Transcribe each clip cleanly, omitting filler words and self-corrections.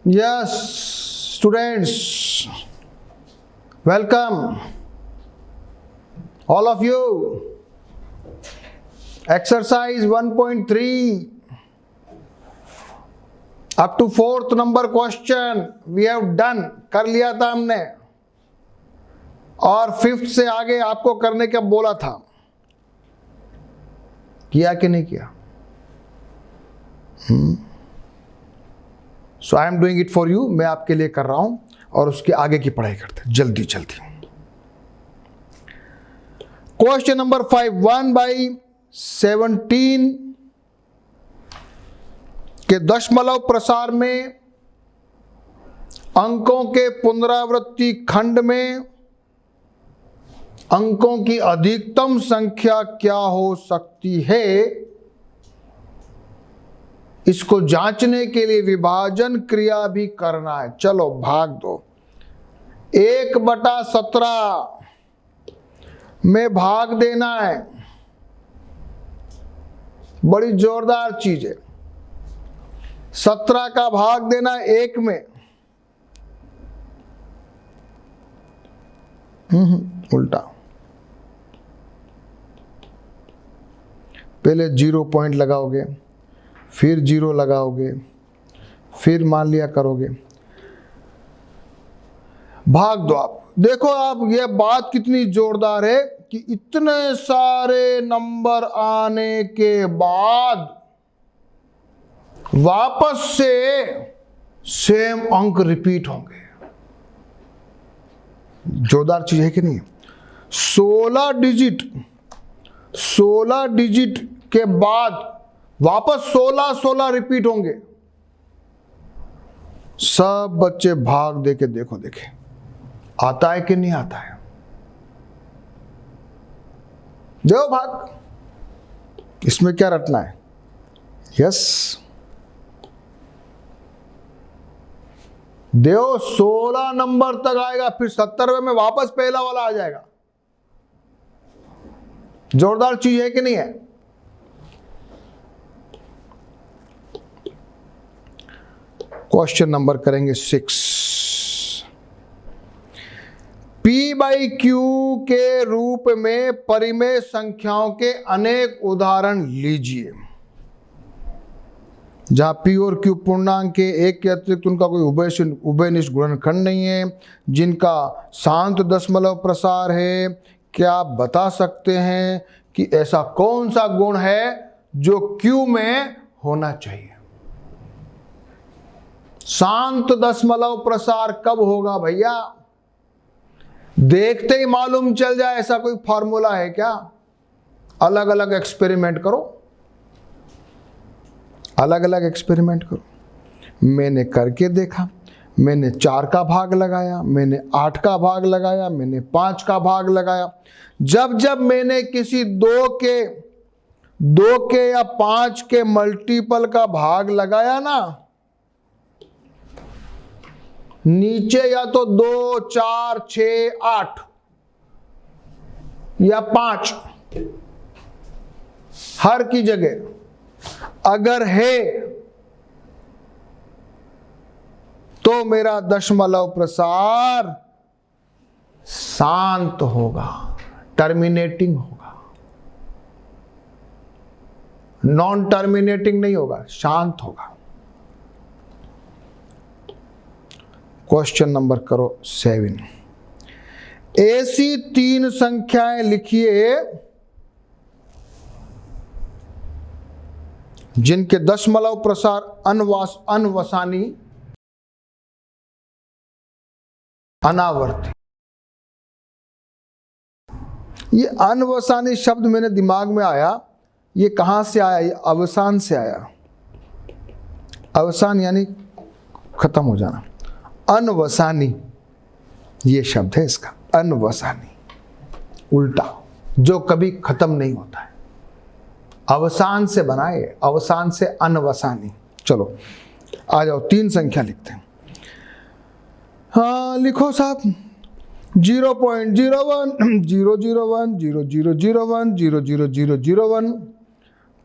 Yes, students, welcome all of you. Exercise 1.3 up to fourth number question we have done, कर लिया था हमने, और फिफ्थ से आगे आपको करने का बोला था, किया कि नहीं किया? So I am doing it for you, मैं आपके लिए कर रहा हूं और उसके आगे की पढ़ाई करते हैं जल्दी जल्दी। क्वेश्चन नंबर 5, 1/17 के दशमलव प्रसार में अंकों के पुनरावृत्ति खंड में अंकों की अधिकतम संख्या क्या हो सकती है, इसको जांचने के लिए विभाजन क्रिया भी करना है। चलो भाग दो। 1/17 में भाग देना है, बड़ी जोरदार चीज है। 17 का भाग देना 1 में, उल्टा, पहले 0 पॉइंट लगाओगे, फिर 0 लगाओगे, फिर मान लिया करोगे, भाग दो। आप देखो, आप ये बात कितनी जोरदार है कि इतने सारे नंबर आने के बाद वापस से सेम अंक रिपीट होंगे। जोरदार चीज है कि नहीं? 16 डिजिट के बाद वापस 16 रिपीट होंगे। सब बच्चे भाग दे के देखो, देखे आता है कि नहीं आता है। देखो भाग, इसमें क्या रटना है? यस, देखो 16 नंबर तक आएगा, फिर 70वें में वापस पहला वाला आ जाएगा। जोरदार चीज है कि नहीं है? क्वेश्चन नंबर करेंगे 6। P/Q के रूप में परिमेय संख्याओं के अनेक उदाहरण लीजिए। जहां P और Q पूर्णांक के एक के अतिरिक्त उनका कोई उभयनिष्ठ गुणनखंड नहीं है, जिनका शांत दशमलव प्रसार है। क्या आप बता सकते हैं कि ऐसा कौन सा गुण है जो Q में होना चाहिए? शांत दशमलव प्रसार कब होगा भैया? देखते ही मालूम चल जाए, ऐसा कोई फॉर्मूला है क्या? अलग अलग एक्सपेरिमेंट करो, अलग अलग एक्सपेरिमेंट करो। मैंने करके देखा, मैंने 4 का भाग लगाया, मैंने 8 का भाग लगाया, मैंने 5 का भाग लगाया। जब जब मैंने किसी 2 के या 5 के मल्टीपल का भाग लगाया ना, नीचे या तो 2, 4, 6, 8 या 5, हर की जगह अगर है तो मेरा दशमलव प्रसार शांत होगा, टर्मिनेटिंग होगा, नॉन टर्मिनेटिंग नहीं होगा, शांत होगा। क्वेश्चन नंबर करो 7। ऐसी 3 संख्याएं लिखिए जिनके दशमलव प्रसार अनवसानी, अनावर्ती। ये अनवसानी शब्द मेरे दिमाग में आया, ये कहां से आया? ये अवसान से आया। अवसान यानी खत्म हो जाना, अनवसानी ये शब्द है इसका। अनवसानी उल्टा, जो कभी खत्म नहीं होता है। अवसान से बनाए, अवसान से अनवसानी। चलो आ जाओ, 3 संख्या लिखते हैं। हाँ लिखो साहब। 0.01 001 0001 0001 0001 20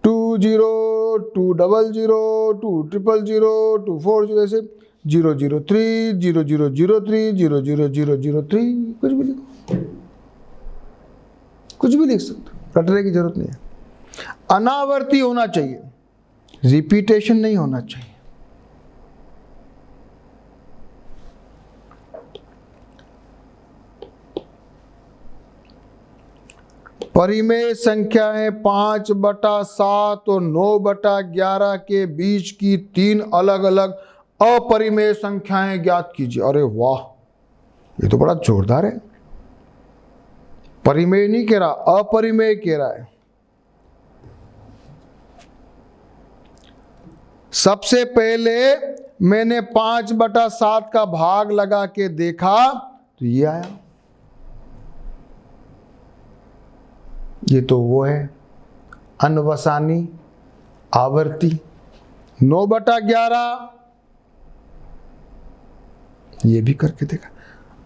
200 2000 2400 ऐसे 0003 0003 00003, कुछ भी लिखो, कुछ भी लिख सकते हो, कटने की जरूरत नहीं है। अनावर्ती होना चाहिए, रिपीटेशन नहीं होना चाहिए। परिमेय संख्या है 5/7 और 9/11 के बीच की 3 अलग अलग अपरिमेय संख्याएं ज्ञात कीजिए। अरे वाह, ये तो बड़ा जोरदार है। परिमेय नहीं कह रहा, अपरिमेय कह रहा है। सबसे पहले मैंने 5/7 का भाग लगा के देखा तो ये आया। ये तो वो है अनवसानी आवर्ती। 9/11 ये भी करके देखा।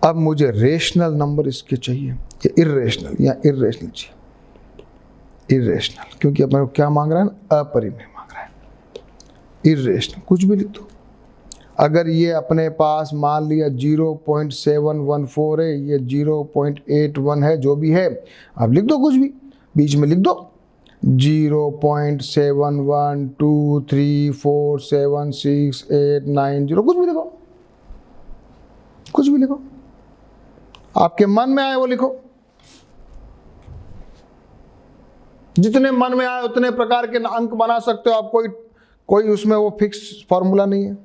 अब मुझे रेशनल नंबर इसके चाहिए, या इर्रेशनल, या इर्रेशनल चाहिए। इर्रेशनल, क्योंकि अब मेरे को क्या मांग रहा है ना, अपरिमेय मांग रहा है। इर्रेशनल कुछ भी लिख दो। अगर ये अपने पास मान लिया 0.714 है, ये 0.81 है, जो भी है, अब लिख दो कुछ भी, बीच में लिख दो 0.7112347680, कुछ भी लिखो, कुछ भी लिखो, आपके मन में आए वो लिखो। जितने मन में आए उतने प्रकार के अंक बना सकते हो आप, कोई उसमें वो फिक्स फॉर्मूला नहीं है।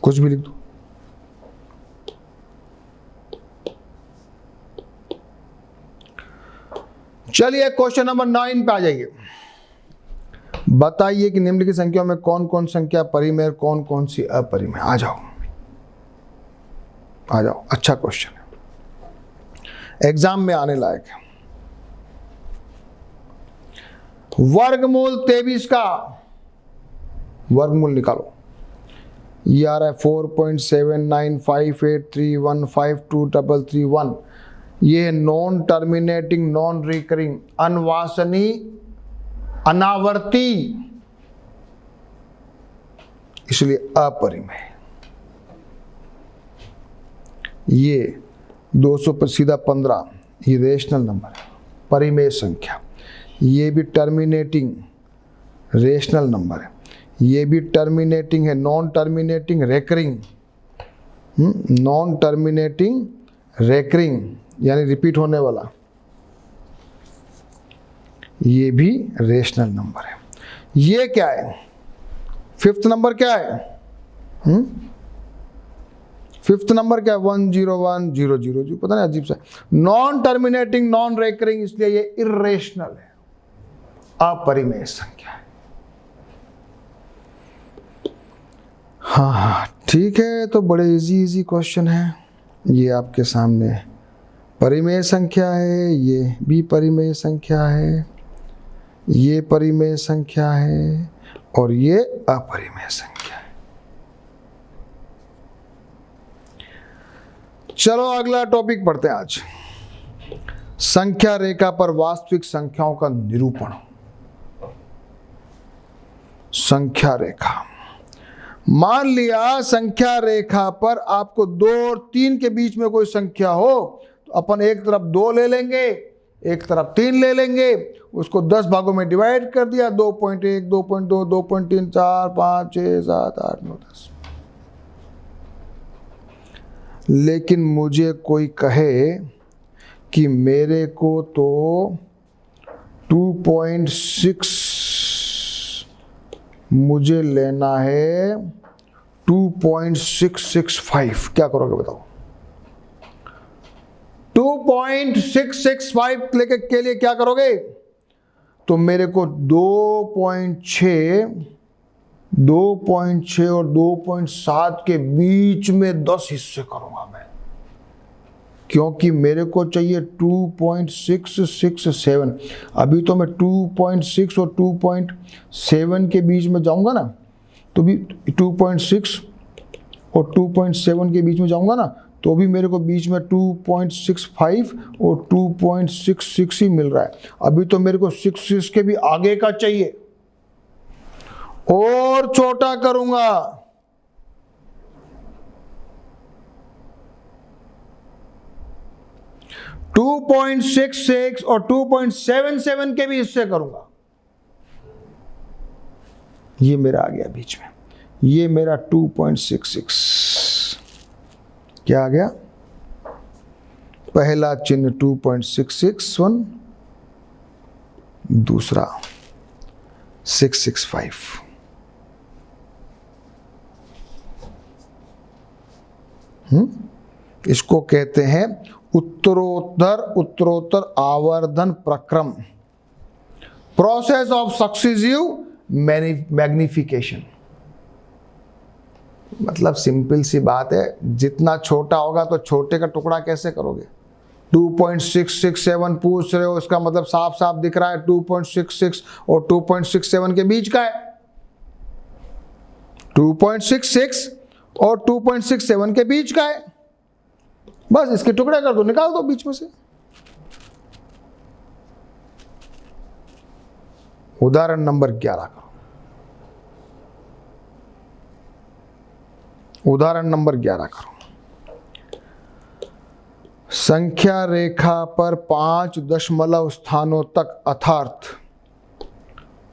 कुछ भी लिख दो। चलिए क्वेश्चन नंबर 9 पे आ जाइए। बताइए कि निम्नलिखित संख्याओं में कौन कौन संख्या परिमेय, कौन कौन सी अपरिमेय। आ जाओ आ जाओ, अच्छा क्वेश्चन है, एग्जाम में आने लायक है। वर्गमूल 23 का वर्गमूल निकालो। ये आ रहा है 4.795831523331। ये नॉन टर्मिनेटिंग, नॉन रिकरिंग, अनवासनी, अनावर्ती, इसलिए अपरिमेय। ये 200 पर सीधा 15, ये रेशनल नंबर है, परिमेय संख्या। ये भी टर्मिनेटिंग रेशनल नंबर है, ये भी टर्मिनेटिंग है, non terminating recurring, non terminating recurring यानी रिपीट होने वाला, ये भी रेशनल नंबर है। ये क्या है, 5th नंबर क्या है, 5th नंबर क्या है, 10100, पता नहीं अजीब सा, नॉन टर्मिनेटिंग, नॉन रेकरिंग, इसलिए ये इर्रेशनल है, अपरिमेय संख्या है। हाँ ठीक है, तो बड़े इजी क्वेश्चन है। ये आपके सामने परिमेय संख्या है, ये भी परिमेय संख्या है, ये परिमेय संख्या है, और ये अपरिमेय संख्या है। चलो अगला टॉपिक पढ़ते हैं आज। संख्या रेखा पर वास्तविक संख्याओं का निरूपण। संख्या रेखा, मान लिया संख्या रेखा पर आपको 2 और 3 के बीच में कोई संख्या हो, तो अपन एक तरफ 2 ले लेंगे, एक तरफ 3 ले लेंगे, उसको 10 भागों में डिवाइड कर दिया, 2.1 2.2 2.3 4 5 6 7 8 9 10। लेकिन मुझे कोई कहे कि मेरे को तो 2.6 मुझे लेना है, 2.665, क्या करोगे बताओ? 2.665 लेके के लिए क्या करोगे? तो मेरे को 2.6 और 2.7 के बीच में 10 हिस्से करूंगा मैं, क्योंकि मेरे को चाहिए 2.667। अभी तो मैं 2.6 और 2.7 के बीच में जाऊंगा ना, तो भी 2.6 और 2.7 के बीच में जाऊंगा ना, तो भी मेरे को बीच में 2.65 और 2.66 ही मिल रहा है। अभी तो मेरे को 6 के भी आगे का चाहिए, और छोटा करूंगा। टू 2.66 और 2.77 के भी हिस्से करूंगा। ये मेरा आ गया बीच में, ये मेरा 2.66 क्या आ गया, पहला चिन्ह 2.661, दूसरा 665। इसको कहते हैं उत्तरोत्तर आवर्धन प्रक्रम, प्रोसेस ऑफ सक्सेसिव मैग्निफिकेशन। मतलब सिंपल सी बात है, जितना छोटा होगा तो छोटे का टुकड़ा कैसे करोगे। 2.667 पूछ रहे हो, इसका मतलब साफ साफ दिख रहा है 2.66 और 2.67 के बीच का है। 2.66 और 2.67 के बीच का है, बस इसके टुकड़े कर दो, निकाल दो बीच में से। उदाहरण नंबर 11 करो। उदाहरण नंबर 11 करो। संख्या रेखा पर 5 दशमलव स्थानों तक अर्थात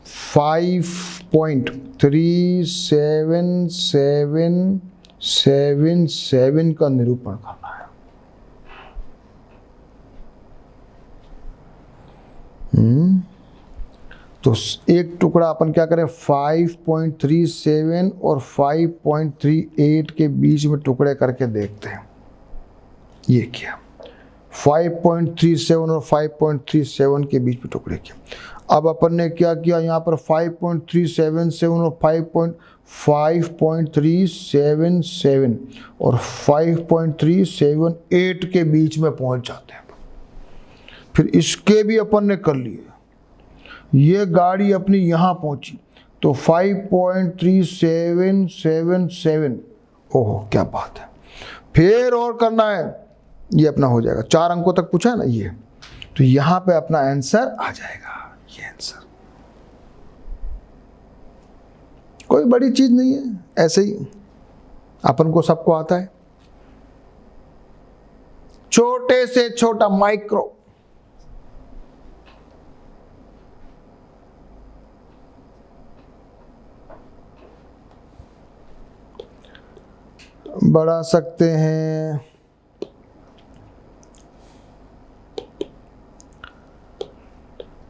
5.37777 का निरूपण करना है। तो एक टुकड़ा अपन क्या करें, 5.37 और 5.38 के बीच में टुकड़े करके देखते हैं। ये किया, 5.37 और 5.37 के बीच में टुकड़े किए। अब अपन ने क्या किया, यहाँ पर 5.377 और 5.377 और 5.378 के बीच में पहुंच जाते हैं। फिर इसके भी अपन ने कर लिए। ये गाड़ी अपनी यहाँ पहुंची तो 5.3777, ओहो क्या बात है। फिर और करना है, ये अपना हो जाएगा। 4 अंकों तक पूछा है ना ये, तो यहाँ पे अपना आंसर आ जाएगा। ये आंसर कोई बड़ी चीज नहीं है, ऐसे ही अपन को सबको आता है। छोटे से छोटा माइक्रो, बढ़ा सकते हैं।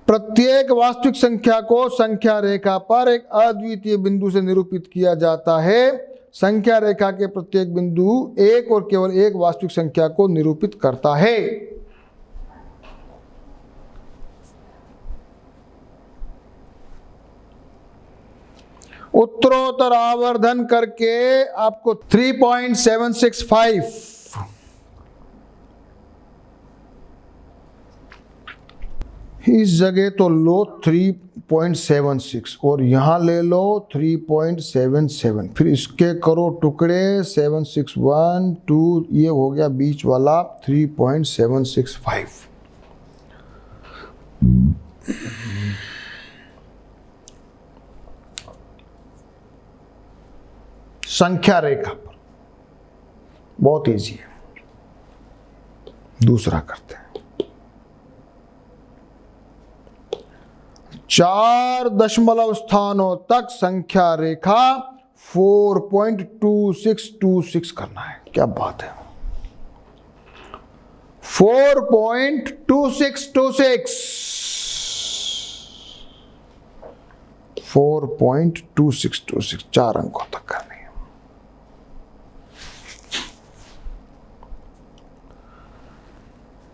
प्रत्येक वास्तविक संख्या को संख्या रेखा पर एक अद्वितीय बिंदु से निरूपित किया जाता है। संख्या रेखा के प्रत्येक बिंदु एक और केवल एक वास्तविक संख्या को निरूपित करता है। उत्तरोत्तर आवर्धन करके आपको 3.765 इस जगह तो लो 3.76 और यहां ले लो 3.77, फिर इसके करो टुकड़े 7612, ये हो गया बीच वाला 3.765। संख्या रेखा पर बहुत इजी है। दूसरा करते हैं। 4 दशमलव स्थानों तक संख्या रेखा 4.2626 करना है। क्या बात है, 4.2626 4.2626 4 अंकों तक करनी है।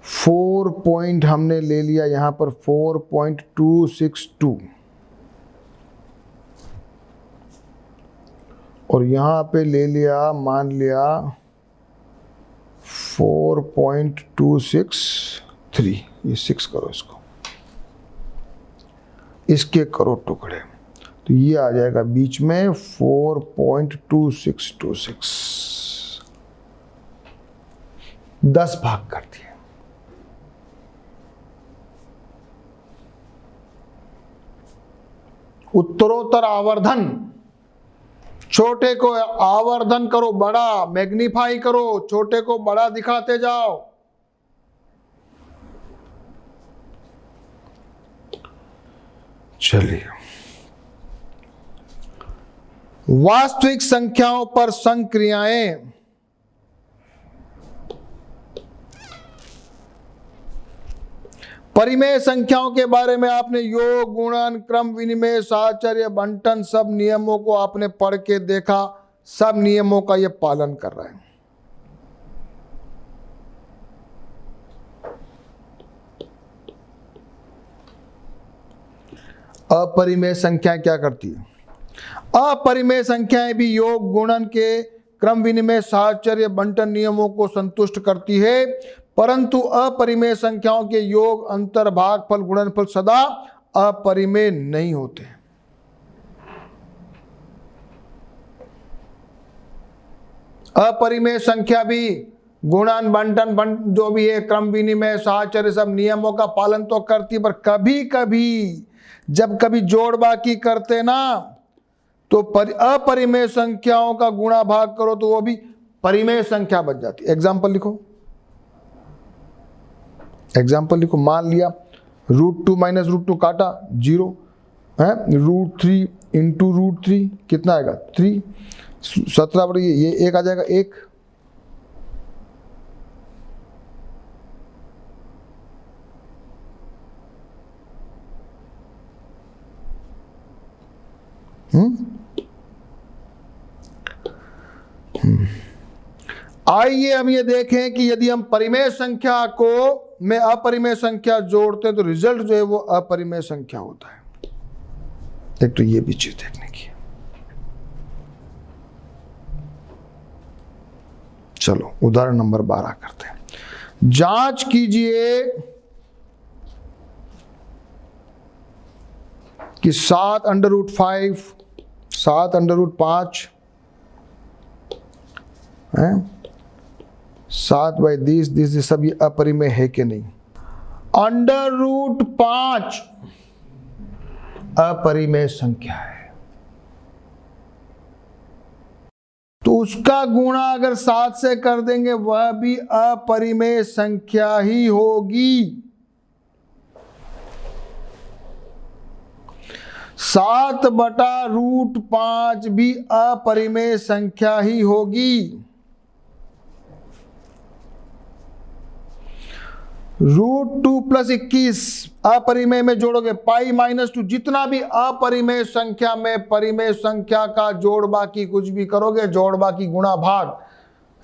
4 पॉइंट हमने ले लिया यहां पर 4.262 और यहां पे ले लिया, मान लिया 4.263। ये 6 करो, इसको इसके करो टुकड़े, तो तो ये आ जाएगा बीच में 4.2626, 10 भाग कर दिए। उत्तरोत्तर आवर्धन, छोटे को आवर्धन करो, बड़ा मैग्नीफाई करो, छोटे को बड़ा दिखाते जाओ। चलिए, वास्तविक संख्याओं पर संक्रियाएं। परिमेय संख्याओं के बारे में आपने योग, गुणन, क्रम, विनिमय, साहचर्य, बंटन, सब नियमों को आपने पढ़ के देखा। सब नियमों का ये पालन कर रहा है। अपरिमेय संख्याएं क्या करती है? अपरिमेय संख्याएं भी योग, गुणन के क्रम, विनिमय, साहचर्य, बंटन नियमों को संतुष्ट करती है, परंतु अपरिमेय संख्याओं के योग, अंतर, भागफल, गुणनफल सदा अपरिमेय नहीं होते। अपरिमेय संख्या भी गुणन, बंटन, जो भी है, क्रम, विनिमय, साहचर्य, सब नियमों का पालन तो करती है, पर कभी कभी जब कभी जोड़ बाकी करते ना, तो अपरिमेय संख्याओं का गुणा भाग करो तो वो भी परिमेय संख्या बन जाती है। एग्जाम्पल लिखो, मान लिया √2 - √2 काटा 0 है, √3 इंटू √3 कितना आएगा 3, 17 बटे ये 1 आ जाएगा 1। आइए हम ये देखें कि यदि हम परिमेय संख्या को में अपरिमेय संख्या जोड़ते हैं तो रिजल्ट जो है वो अपरिमेय संख्या होता है। एक तो ये भी चीज देखने की है। चलो उदाहरण नंबर 12 करते हैं। जांच कीजिए कि 7√5, 7√5 है, 7/10, दिस सब ये अपरिमेय है कि नहीं? √5 अपरिमेय संख्या है, तो उसका गुणा अगर 7 से कर देंगे वह भी अपरिमेय संख्या ही होगी। 7/√5 भी अपरिमेय संख्या ही होगी। √2 + 21 अपरिमेय में जोड़ोगे, पाई -2, जितना भी अपरिमेय संख्या में परिमेय संख्या का जोड़ बाकी कुछ भी करोगे, जोड़ बाकी गुणा भाग,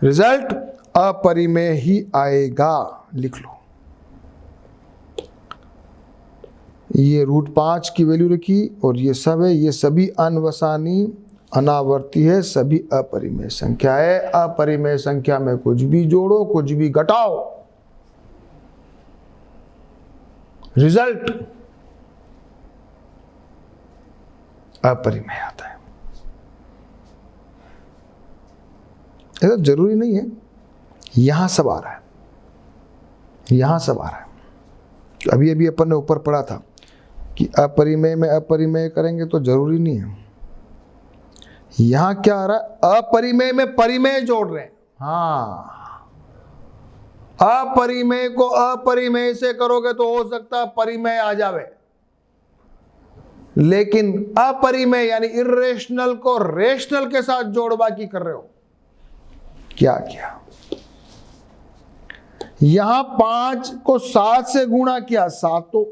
रिजल्ट अपरिमेय ही आएगा। लिख लो, ये √5 की वैल्यू रखी और ये सब है, ये सभी अनवसानी अनावर्ती है, सभी अपरिमेय संख्या है। अपरिमेय संख्या में कुछ भी जोड़ो, कुछ भी घटाओ, रिजल्ट अपरिमेय आता है। ऐसा जरूरी नहीं है, यहां सब आ रहा है, यहां सब आ रहा है। अभी अभी अपन ने ऊपर पढ़ा था कि अपरिमेय में अपरिमेय करेंगे तो जरूरी नहीं है। यहां क्या आ रहा है? अपरिमेय में परिमेय जोड़ रहे हैं। हाँ, अपरिमेय को अपरिमेय से करोगे तो हो सकता है परिमेय आ जावे, लेकिन अपरिमेय यानी इर्रेशनल को रेशनल के साथ जोड़बाकी कर रहे हो। क्या किया? यहां 5 को 7 से गुणा किया, 7 तो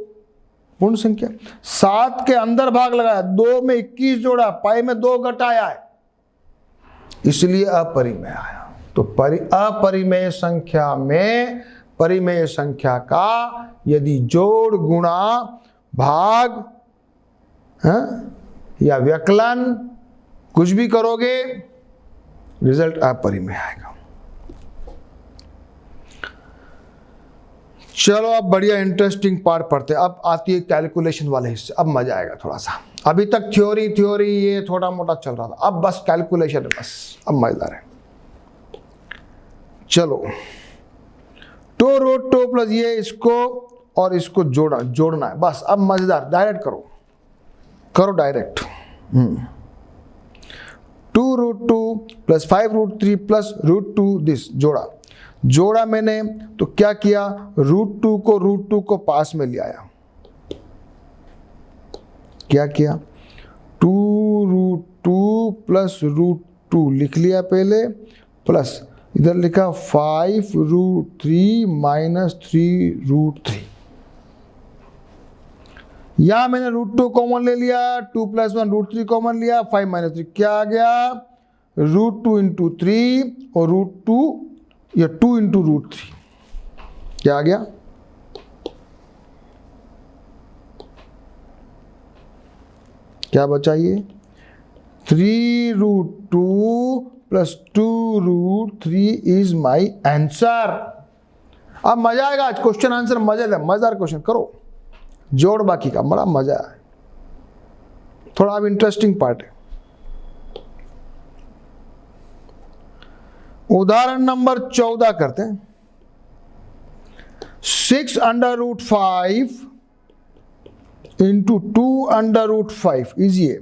पूर्ण संख्या, 7 के अंदर भाग लगाया, 2 में 21 जोड़ा, पाई में 2 घटाया है, इसलिए अपरिमेय आया। तो अपरिमेय संख्या में परिमेय संख्या का यदि जोड़, गुणा, भाग या व्यकलन कुछ भी करोगे, रिजल्ट अपरिमेय आएगा। चलो अब बढ़िया इंटरेस्टिंग पार्ट पढ़ते हैं। अब आती है कैलकुलेशन वाले हिस्से, अब मजा आएगा थोड़ा सा। अभी तक थ्योरी ये थोड़ा मोटा चल रहा था, अब बस कैलकुलेशन है, बस अब मजेदार है। चलो 2√2 प्लस ये इसको और इसको जोड़ना है बस। अब मजेदार, डायरेक्ट करो डायरेक्ट। 2√2 प्लस 5√3 प्लस √2 दिस जोड़ा मैंने, तो क्या किया, √2 को पास में ले आया। क्या किया, 2√2 प्लस √2 लिख लिया पहले, प्लस इधर लिखा 5√3 माइनस 3√3। यहां मैंने √2 कॉमन ले लिया, 2 + 1 √3 कॉमन लिया, 5 - 3 क्या आ गया, √2 × 3 और √2 या 2 × √3 क्या आ गया, क्या बचा ये, 3√2 प्लस 2√3 इज माई आंसर। अब मजा आएगा आज, क्वेश्चन आंसर मजेदार क्वेश्चन करो, जोड़ बाकी का बड़ा मजा है, थोड़ा अब इंटरेस्टिंग पार्ट है। उदाहरण नंबर 14 करते हैं। 6√5 इंटू 2√5 इजी है।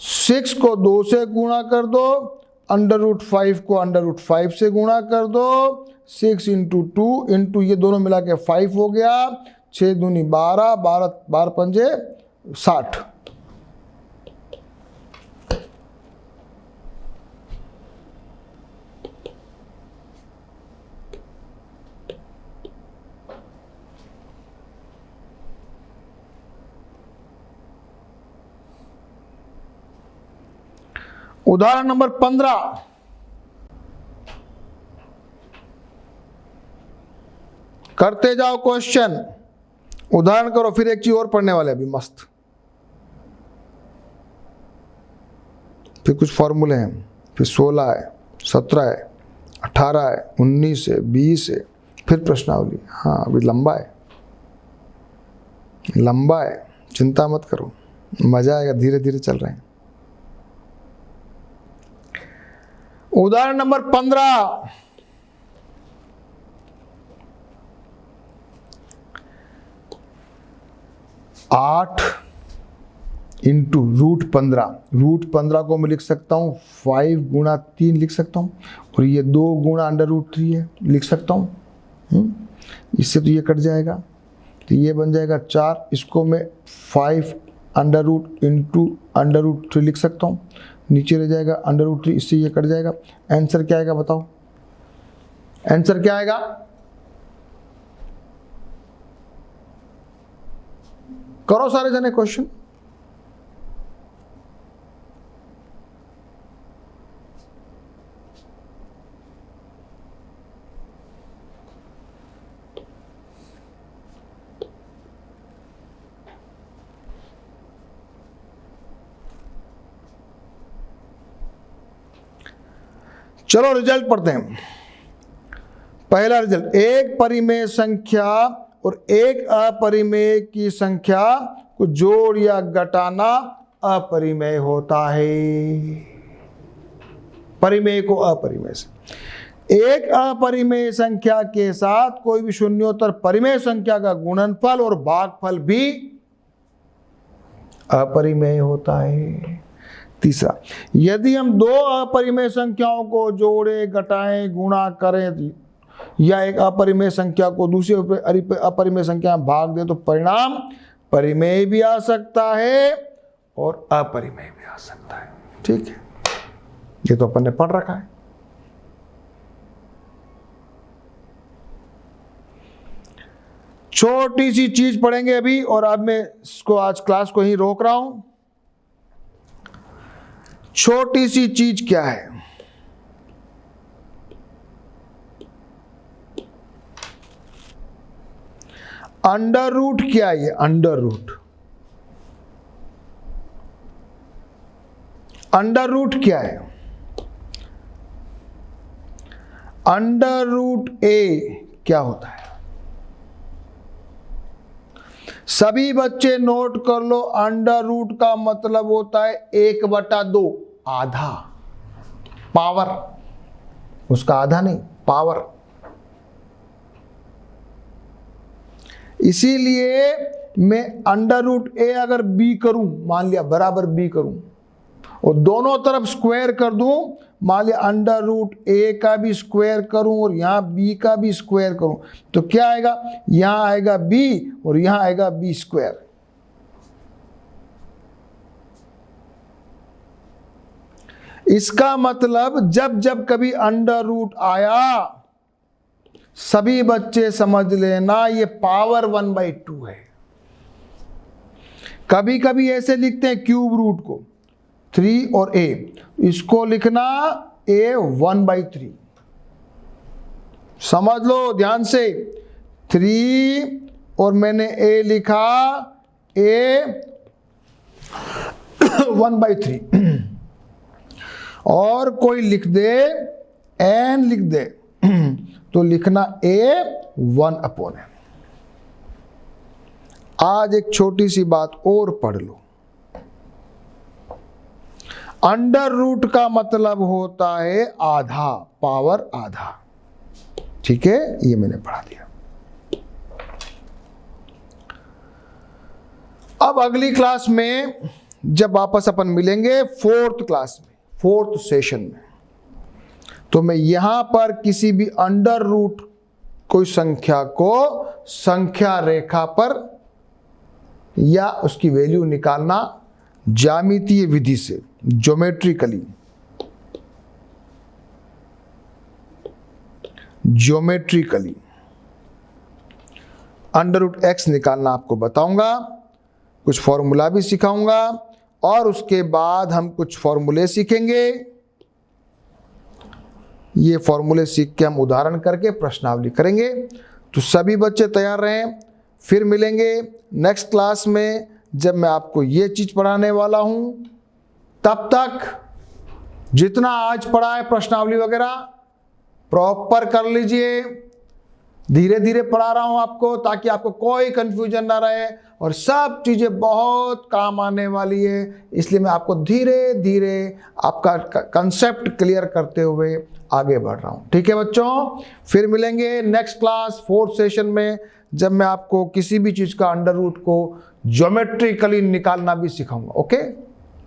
6 को 2 से गुणा कर दो, √5 को √5 से गुणा कर दो, 6 × 2 इंटू ये दोनों मिला के 5 हो गया, 6 दूनी 12, 12 पंजे 60। उदाहरण नंबर 15। करते जाओ क्वेश्चन, उदाहरण करो, फिर एक चीज और पढ़ने वाले अभी मस्त, फिर कुछ फॉर्मूले हैं, फिर 16 है, 17 है, 18 है, 19 है, 20 है, फिर प्रश्नावली। हाँ अभी लंबा है, चिंता मत करो, मजा आएगा, धीरे धीरे चल रहे हैं। उदाहरण नंबर 15। आठ इंटू √15 को मैं लिख सकता हूँ 5 × 3 लिख सकता हूँ, और ये 2 × √3 है लिख सकता हूँ। इससे तो ये कट जाएगा, तो ये बन जाएगा 4। इसको मैं 5 √ √3 लिख सकता हूँ, नीचे रह जाएगा √3, इससे ये कट जाएगा। आंसर क्या आएगा बताओ, आंसर क्या आएगा, करो सारे जने क्वेश्चन। चलो रिजल्ट पढ़ते हैं। पहला रिजल्ट, एक परिमेय संख्या और एक अपरिमेय की संख्या को जोड़ या घटाना अपरिमेय होता है। परिमेय को अपरिमेय से, एक अपरिमेय संख्या के साथ कोई भी शून्योत्तर परिमेय संख्या का गुणनफल और भागफल भी अपरिमेय होता है। तीसरा, यदि हम दो अपरिमेय संख्याओं को जोड़े, घटाएं, गुणा करें या एक अपरिमेय संख्या को दूसरी अपरिमेय संख्या में भाग दे, तो परिणाम परिमेय भी आ सकता है और अपरिमेय भी आ सकता है। ठीक है, ये तो अपन ने पढ़ रखा है। छोटी सी चीज पढ़ेंगे अभी, और अब मैं इसको आज क्लास को ही रोक रहा हूं। छोटी सी चीज क्या है, अंडर रूट क्या है, अंडर रूट क्या है, अंडर रूट ए क्या होता है, सभी बच्चे नोट कर लो, अंडर रूट का मतलब होता है 1/2, आधा, पावर, उसका आधा नहीं, पावर। इसीलिए मैं अंडर रूट ए अगर बी करूं, मान लिया बराबर बी करूं, और दोनों तरफ स्क्वायर कर दूं, मान लिया अंडर रूट ए का भी स्क्वायर करूं और यहां बी का भी स्क्वायर करूं, तो क्या आएगा, यहां आएगा बी और यहां आएगा बी स्क्वायर। इसका मतलब जब जब कभी अंडर रूट आया, सभी बच्चे समझ लेना ये पावर 1/2 है। कभी कभी ऐसे लिखते हैं क्यूब रूट को, 3 और a, इसको लिखना a 1/3। समझ लो ध्यान से, 3 और मैंने a लिखा a 1/3, और कोई लिख दे n लिख दे तो लिखना a 1/n। आज एक छोटी सी बात और पढ़ लो, अंडर रूट का मतलब होता है आधा, पावर आधा। ठीक है, ये मैंने पढ़ा दिया। अब अगली क्लास में जब वापस अपन मिलेंगे 4th क्लास में, 4th सेशन में, तो मैं यहां पर किसी भी अंडर रूट कोई संख्या को संख्या रेखा पर या उसकी वैल्यू निकालना ज्यामितीय विधि से, ज्योमेट्रिकली अंडर रूट एक्स निकालना आपको बताऊंगा, कुछ फॉर्मूला भी सिखाऊंगा, और उसके बाद हम कुछ फॉर्मूले सीखेंगे। ये फॉर्मूले सीख के हम उदाहरण करके प्रश्नावली करेंगे। तो सभी बच्चे तैयार रहें, फिर मिलेंगे नेक्स्ट क्लास में जब मैं आपको ये चीज पढ़ाने वाला हूं। तब तक जितना आज पढ़ा है प्रश्नावली वगैरह प्रॉपर कर लीजिए। धीरे धीरे पढ़ा रहा हूं आपको ताकि आपको कोई कंफ्यूजन ना रहे, और सब चीजें बहुत काम आने वाली है, इसलिए मैं आपको धीरे धीरे आपका कंसेप्ट क्लियर करते हुए आगे बढ़ रहा हूं। ठीक है बच्चों, फिर मिलेंगे नेक्स्ट क्लास 4th सेशन में जब मैं आपको किसी भी चीज का अंडर रूट को ज्योमेट्रिकली निकालना भी सिखाऊंगा। ओके।